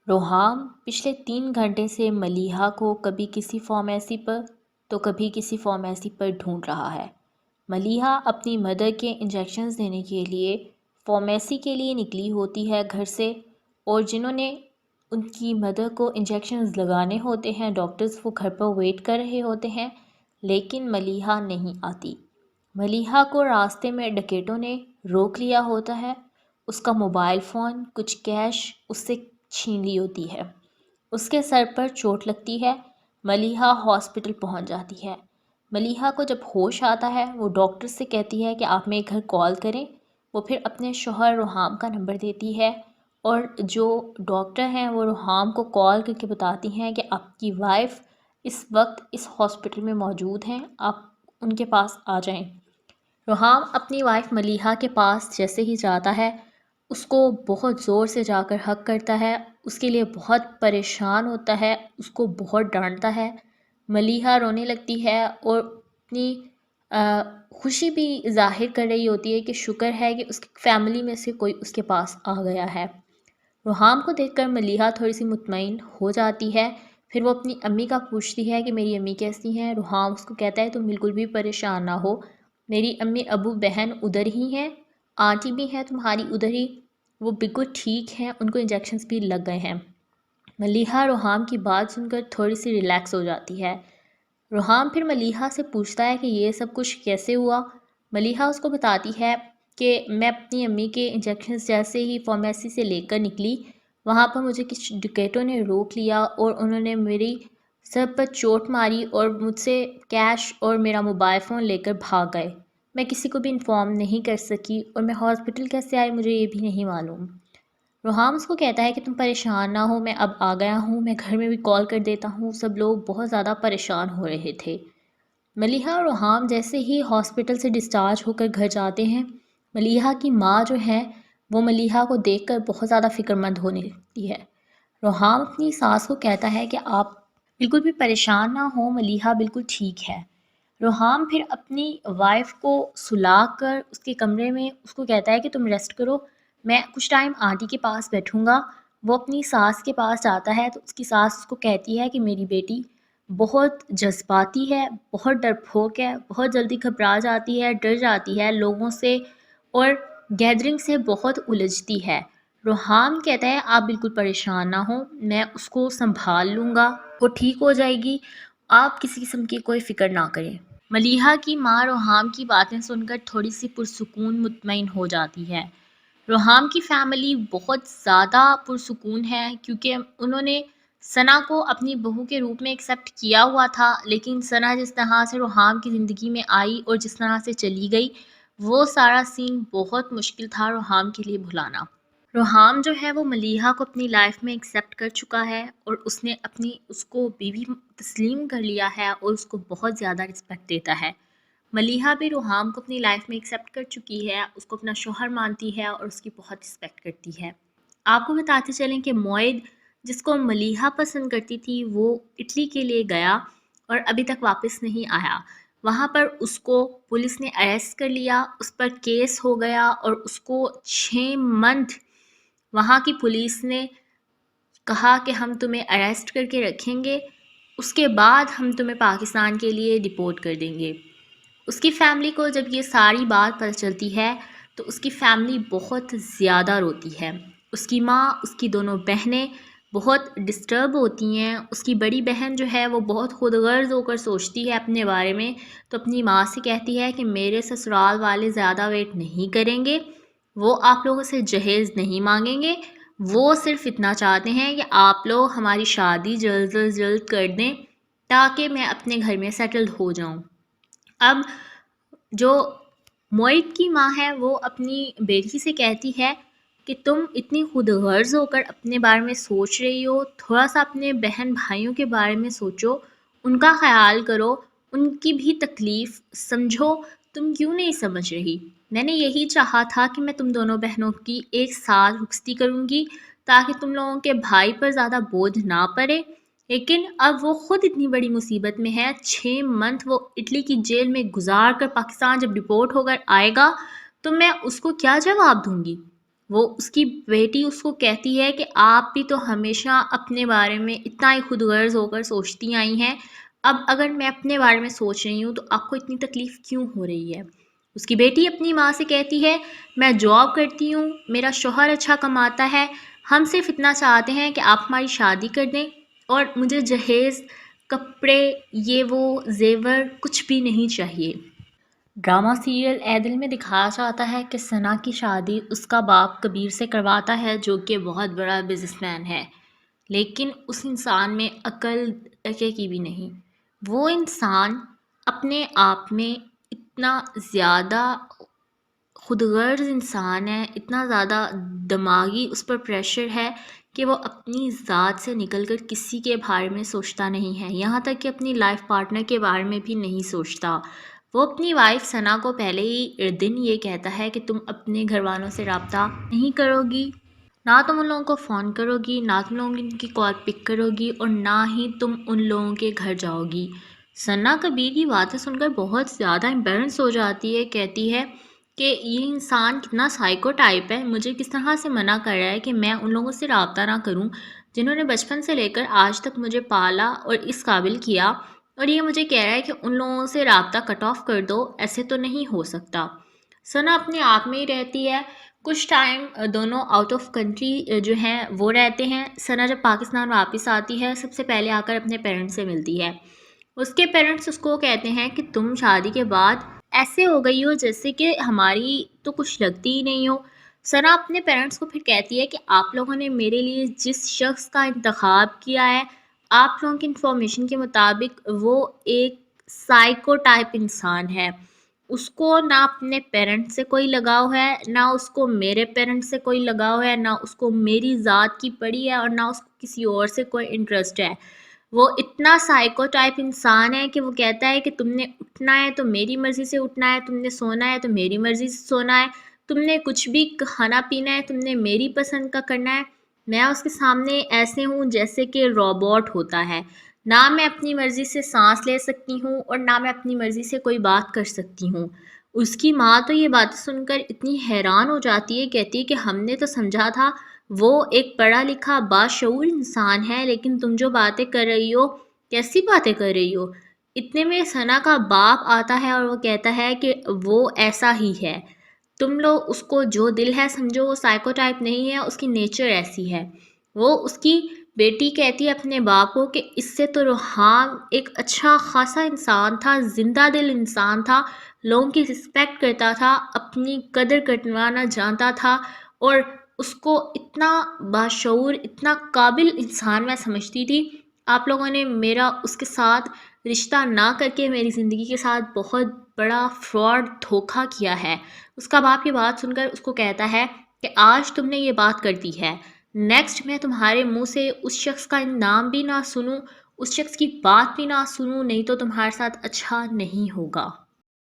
روحام پچھلے 3 گھنٹے سے ملیحہ کو کبھی کسی فارمیسی پر تو کبھی کسی فارمیسی پر ڈھونڈ رہا ہے۔ ملیحہ اپنی مدر کے انجیکشنز دینے کے لیے فارمیسی کے لیے نکلی ہوتی ہے گھر سے، اور جنہوں نے ان کی مدر کو انجیکشنز لگانے ہوتے ہیں ڈاکٹرز وہ گھر پر ویٹ کر رہے ہوتے ہیں، لیکن ملیحہ نہیں آتی۔ ملیحہ کو راستے میں ڈکیتوں نے روک لیا ہوتا ہے، اس کا موبائل فون، کچھ کیش اس سے چھین لی ہوتی ہے۔ اس کے سر پر چوٹ لگتی ہے۔ ملیحہ ہاسپٹل پہنچ جاتی ہے۔ ملیحہ کو جب ہوش آتا ہے وہ ڈاکٹر سے کہتی ہے کہ آپ میرے گھر کال کریں۔ وہ پھر اپنے شوہر روحام کا نمبر دیتی ہے، اور جو ڈاکٹر ہیں وہ روحام کو کال کر کے بتاتی ہیں کہ آپ کی وائف اس وقت اس ہاسپٹل میں موجود ہیں، آپ ان کے پاس آ جائیں۔ روحام اپنی وائف ملیحہ کے پاس جیسے ہی جاتا ہے، اس کو بہت زور سے جا کر حق کرتا ہے، اس کے لیے بہت پریشان ہوتا ہے، اس کو بہت ڈانٹتا ہے۔ ملیحہ رونے لگتی ہے اور اپنی خوشی بھی ظاہر کر رہی ہوتی ہے کہ شکر ہے کہ اس کی فیملی میں سے کوئی اس کے پاس آ گیا ہے۔ روحام کو دیکھ کر ملیحہ تھوڑی سی مطمئن ہو جاتی ہے، پھر وہ اپنی امی کا پوچھتی ہے کہ میری امی کیسی ہیں۔ روحام اس کو کہتا ہے تم بالکل بھی پریشان نہ ہو، میری امی ابو بہن ادھر ہی ہیں، آنٹی بھی ہیں تمہاری ادھر ہی، وہ بالکل ٹھیک ہیں، ان کو انجیکشنز بھی لگ گئے ہیں۔ ملیحہ روحام کی بات سن کر تھوڑی سی ریلیکس ہو جاتی ہے۔ روحام پھر ملیحہ سے پوچھتا ہے کہ یہ سب کچھ کیسے ہوا۔ ملیحہ اس کو بتاتی ہے کہ میں اپنی امی کے انجیکشنز جیسے ہی فارمیسی سے لے کر نکلی، وہاں پر مجھے کچھ ڈکیتوں نے روک لیا اور انہوں نے میری سر پر چوٹ ماری اور مجھ سے کیش اور میرا موبائل فون لے کر بھاگ گئے۔ میں کسی کو بھی انفارم نہیں کر سکی، اور میں ہاسپٹل کیسے آئی مجھے یہ بھی نہیں معلوم۔ روحام اس کو کہتا ہے کہ تم پریشان نہ ہو، میں اب آ گیا ہوں، میں گھر میں بھی کال کر دیتا ہوں، سب لوگ بہت زیادہ پریشان ہو رہے تھے۔ ملیحہ اور روحام جیسے ہی ہاسپٹل سے ڈسچارج ہو کر گھر جاتے ہیں، ملیحہ کی ماں جو ہے وہ ملیحہ کو دیکھ کر بہت زیادہ فکر مند ہونے لگتی ہے۔ روحام اپنی ساس کو کہتا ہے کہ آپ بالکل بھی پریشان نہ ہو، ملیحہ بالکل ٹھیک ہے۔ روحام پھر اپنی وائف کو سلا کر اس کے کمرے میں اس کو کہتا ہے کہ تم ریسٹ کرو، میں کچھ ٹائم آنٹی کے پاس بیٹھوں گا۔ وہ اپنی ساس کے پاس جاتا ہے تو اس کی ساس اس کو کہتی ہے کہ میری بیٹی بہت جذباتی ہے، بہت ڈرپوک ہے، بہت جلدی گھبرا جاتی ہے، ڈر جاتی ہے لوگوں سے، اور گیدرنگ سے بہت الجھتی ہے۔ روحام کہتا ہے آپ بالکل پریشان نہ ہوں، میں اس کو سنبھال لوں گا، وہ ٹھیک ہو جائے گی، آپ کسی قسم کی کوئی فکر نہ کریں۔ ملیحہ کی ماں روحام کی باتیں سن کر تھوڑی سی پرسکون مطمئن ہو جاتی ہے۔ روحام کی فیملی بہت زیادہ پرسکون ہے، کیونکہ انہوں نے ثنا کو اپنی بہو کے روپ میں ایکسیپٹ کیا ہوا تھا، لیکن ثنا جس طرح سے روحام کی زندگی میں آئی اور جس طرح سے چلی گئی، وہ سارا سین بہت مشکل تھا روحام کے لیے بھلانا۔ روحام جو ہے وہ ملیحہ کو اپنی لائف میں ایکسیپٹ کر چکا ہے، اور اس نے اس کو بیوی تسلیم کر لیا ہے اور اس کو بہت زیادہ رسپیکٹ دیتا ہے۔ ملیحہ بھی روحام کو اپنی لائف میں ایکسیپٹ کر چکی ہے، اس کو اپنا شوہر مانتی ہے اور اس کی بہت رسپیکٹ کرتی ہے۔ آپ کو بتاتے چلیں کہ موعد جس کو ملیحہ پسند کرتی تھی وہ اٹلی کے لیے گیا اور ابھی تک واپس نہیں آیا۔ وہاں پر اس کو پولیس نے اریسٹ کر لیا، اس پر کیس ہو گیا، اور اس کو 6 منتھ وہاں کی پولیس نے کہا کہ ہم تمہیں اریسٹ کر کے رکھیں گے، اس کے بعد ہم تمہیں پاکستان کے لیے ڈپورٹ کر دیں گے۔ اس کی فیملی کو جب یہ ساری بات پتہ چلتی ہے تو اس کی فیملی بہت زیادہ روتی ہے۔ اس کی ماں، اس کی دونوں بہنیں بہت ڈسٹرب ہوتی ہیں۔ اس کی بڑی بہن جو ہے وہ بہت خود غرض ہو کر سوچتی ہے اپنے بارے میں، تو اپنی ماں سے کہتی ہے کہ میرے سسرال والے زیادہ ویٹ نہیں کریں گے، وہ آپ لوگوں سے جہیز نہیں مانگیں گے، وہ صرف اتنا چاہتے ہیں کہ آپ لوگ ہماری شادی جلد از جلد کر دیں تاکہ میں اپنے گھر میں سیٹلڈ ہو جاؤں۔ اب جو موعد کی ماں ہے وہ اپنی بیٹی سے کہتی ہے کہ تم اتنی خود غرض ہو کر اپنے بارے میں سوچ رہی ہو، تھوڑا سا اپنے بہن بھائیوں کے بارے میں سوچو، ان کا خیال کرو، ان کی بھی تکلیف سمجھو، تم کیوں نہیں سمجھ رہی؟ میں نے یہی چاہا تھا کہ میں تم دونوں بہنوں کی ایک ساتھ رخصتی کروں گی تاکہ تم لوگوں کے بھائی پر زیادہ بوجھ نہ پڑے، لیکن اب وہ خود اتنی بڑی مصیبت میں ہے، 6 منتھ وہ اٹلی کی جیل میں گزار کر پاکستان جب ڈپورٹ ہو کر آئے گا تو میں اس کو کیا جواب دوں گی؟ وہ اس کی بیٹی اس کو کہتی ہے کہ آپ بھی تو ہمیشہ اپنے بارے میں اتنا ہی خود غرض ہو کر سوچتی آئی ہیں، اب اگر میں اپنے بارے میں سوچ رہی ہوں تو آپ کو اتنی تکلیف کیوں ہو رہی ہے؟ اس کی بیٹی اپنی ماں سے کہتی ہے میں جاب کرتی ہوں، میرا شوہر اچھا کماتا ہے، ہم صرف اتنا چاہتے ہیں کہ آپ ہماری شادی کر دیں اور مجھے جہیز، کپڑے، یہ وہ زیور کچھ بھی نہیں چاہیے۔ ڈرامہ سیریل اے دل میں دکھایا جاتا ہے کہ ثنا کی شادی اس کا باپ کبیر سے کرواتا ہے جو کہ بہت بڑا بزنس مین ہے، لیکن اس انسان میں عقل ٹکے کی بھی نہیں۔ وہ انسان اپنے آپ میں اتنا زیادہ خود غرض انسان ہے، اتنا زیادہ دماغی اس پر پریشر ہے کہ وہ اپنی ذات سے نکل کر کسی کے بارے میں سوچتا نہیں ہے، یہاں تک کہ اپنی لائف پارٹنر کے بارے میں بھی نہیں سوچتا۔ وہ اپنی وائف ثنا کو پہلے ہی دن یہ کہتا ہے کہ تم اپنے گھر والوں سے رابطہ نہیں کرو گی، نہ تم ان لوگوں کو فون کرو گی، نہ تم لوگوں ان کی کال پک کرو گی، اور نہ ہی تم ان لوگوں کے گھر جاؤ گی۔ ثنا کبیر کی باتیں سن کر بہت زیادہ امبیرنس ہو جاتی ہے، کہتی ہے کہ یہ انسان کتنا سائیکو ٹائپ ہے، مجھے کس طرح سے منع کر رہا ہے کہ میں ان لوگوں سے رابطہ نہ کروں جنہوں نے بچپن سے لے کر آج تک مجھے پالا اور اس قابل کیا، اور یہ مجھے کہہ رہا ہے کہ ان لوگوں سے رابطہ کٹ آف کر دو، ایسے تو نہیں ہو سکتا۔ ثنا اپنے آپ میں ہی رہتی ہے، کچھ ٹائم دونوں آؤٹ آف کنٹری جو ہیں وہ رہتے ہیں۔ ثنا جب پاکستان واپس آتی ہے سب سے پہلے آ کر اپنے پیرنٹس سے ملتی ہے، اس کے پیرنٹس اس کو کہتے ہیں کہ تم شادی کے بعد ایسے ہو گئی ہو جیسے کہ ہماری تو کچھ لگتی ہی نہیں ہو۔ ثنا اپنے پیرنٹس کو پھر کہتی ہے کہ آپ لوگوں نے میرے لیے جس شخص کا انتخاب کیا ہے، آپ لوگوں کی انفارمیشن کے مطابق وہ ایک سائیکو ٹائپ انسان ہے، اس کو نہ اپنے پیرنٹس سے کوئی لگاؤ ہے، نہ اس کو میرے پیرنٹس سے کوئی لگاؤ ہے، نہ اس کو میری ذات کی پڑی ہے، اور نہ اس کو کسی اور سے کوئی انٹرسٹ ہے۔ وہ اتنا سائیکو ٹائپ انسان ہے کہ وہ کہتا ہے کہ تم نے اٹھنا ہے تو میری مرضی سے اٹھنا ہے، تم نے سونا ہے تو میری مرضی سے سونا ہے، تم نے کچھ بھی کھانا پینا ہے تم نے میری پسند کا کرنا ہے۔ میں اس کے سامنے ایسے ہوں جیسے کہ روبوٹ ہوتا ہے، نہ میں اپنی مرضی سے سانس لے سکتی ہوں اور نہ میں اپنی مرضی سے کوئی بات کر سکتی ہوں۔ اس کی ماں تو یہ باتیں سن کر اتنی حیران ہو جاتی ہے، کہتی ہے کہ ہم نے تو سمجھا تھا وہ ایک پڑھا لکھا باشعور انسان ہے، لیکن تم جو باتیں کر رہی ہو کیسی باتیں کر رہی ہو؟ اتنے میں ثنا کا باپ آتا ہے اور وہ کہتا ہے کہ وہ ایسا ہی ہے، تم لوگ اس کو جو دل ہے سمجھو، وہ سائیکو ٹائپ نہیں ہے، اس کی نیچر ایسی ہے۔ وہ اس کی بیٹی کہتی ہے اپنے باپ کو کہ اس سے تو روحان ایک اچھا خاصا انسان تھا، زندہ دل انسان تھا، لوگوں کی رسپیکٹ کرتا تھا، اپنی قدر کروانا جانتا تھا، اور اس کو اتنا باشعور، اتنا قابل انسان میں سمجھتی تھی۔ آپ لوگوں نے میرا اس کے ساتھ رشتہ نہ کر کے میری زندگی کے ساتھ بہت بڑا فراڈ دھوکہ کیا ہے۔ اس کا باپ یہ بات سن کر اس کو کہتا ہے کہ آج تم نے یہ بات کر دی ہے، نیکسٹ میں تمہارے منہ سے اس شخص کا نام بھی نہ سنوں، اس شخص کی بات بھی نہ سنوں، نہیں تو تمہارے ساتھ اچھا نہیں ہوگا۔